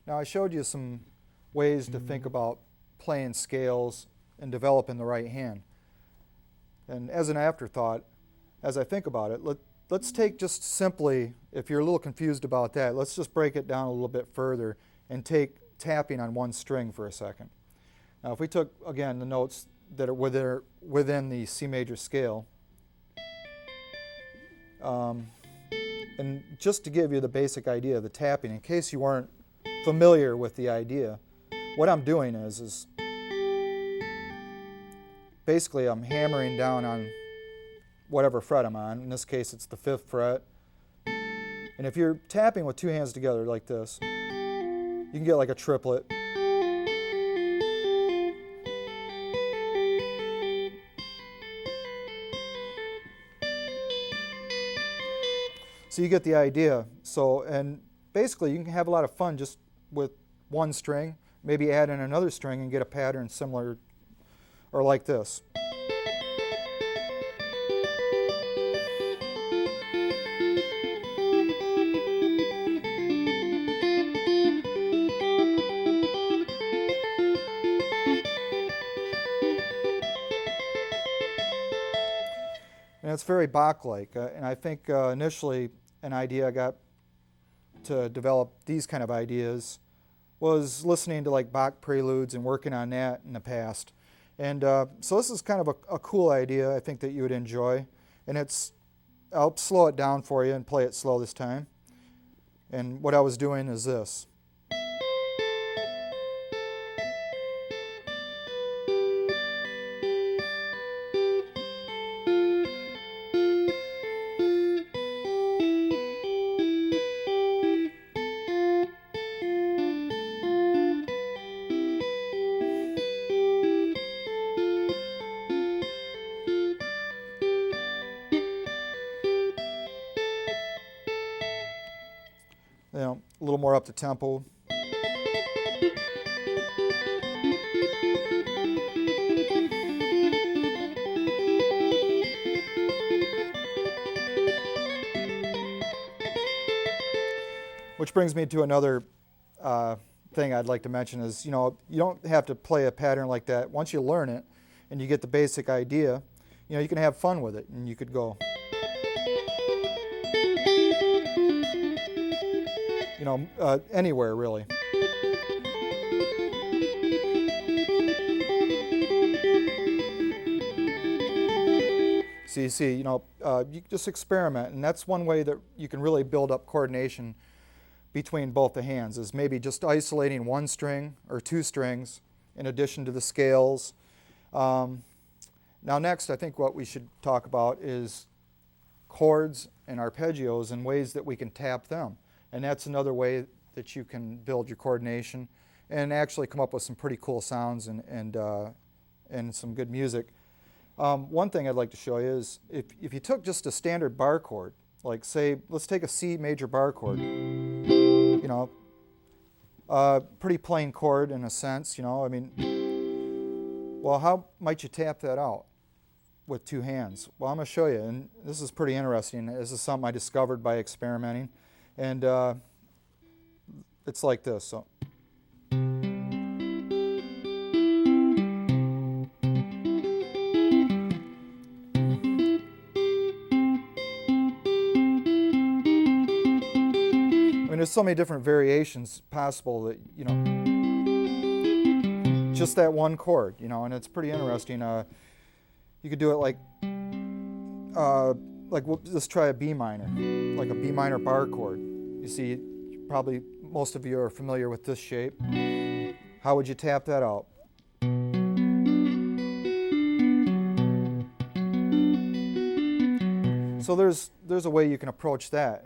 Now I showed you some ways to think about playing scales and developing the right hand. And as an afterthought, as I think about it, let's take just simply, if you're a little confused about that, let's just break it down a little bit further and take tapping on one string for a second. Now if we took, again, the notes that are within the C major scale, and just to give you the basic idea of the tapping, in case you weren't familiar with the idea, what I'm doing is basically I'm hammering down on whatever fret I'm on. In this case, it's the 5th fret. And if you're tapping with two hands together like this, you can get like a triplet. So you get the idea. So, and basically you can have a lot of fun just with one string, maybe add in another string and get a pattern similar or like this. And it's very Bach-like, and I think initially an idea I got to develop these kind of ideas was listening to like Bach preludes and working on that in the past. And so this is kind of a cool idea I think that you would enjoy. And I'll slow it down for you and play it slow this time. And what I was doing is this. You know, a little more up the tempo. Which brings me to another thing I'd like to mention is, you know, you don't have to play a pattern like that. Once you learn it and you get the basic idea, you know, you can have fun with it and you could go, you know, anywhere really. So you see, you know, you just experiment, and that's one way that you can really build up coordination between both the hands, is maybe just isolating one string or two strings in addition to the scales. Now next, I think what we should talk about is chords and arpeggios and ways that we can tap them. And that's another way that you can build your coordination and actually come up with some pretty cool sounds and some good music. One thing I'd like to show you is if you took just a standard bar chord, like say, let's take a C major bar chord, you know, pretty plain chord in a sense, you know, I mean, well, how might you tap that out with two hands? Well, I'm going to show you, and this is pretty interesting. This is something I discovered by experimenting, and it's like this. So. I mean, there's so many different variations possible that, you know, just that one chord, you know, and it's pretty interesting. You could do it like let's try a B minor, like a B minor bar chord. You see, probably most of you are familiar with this shape. How would you tap that out? So there's a way you can approach that.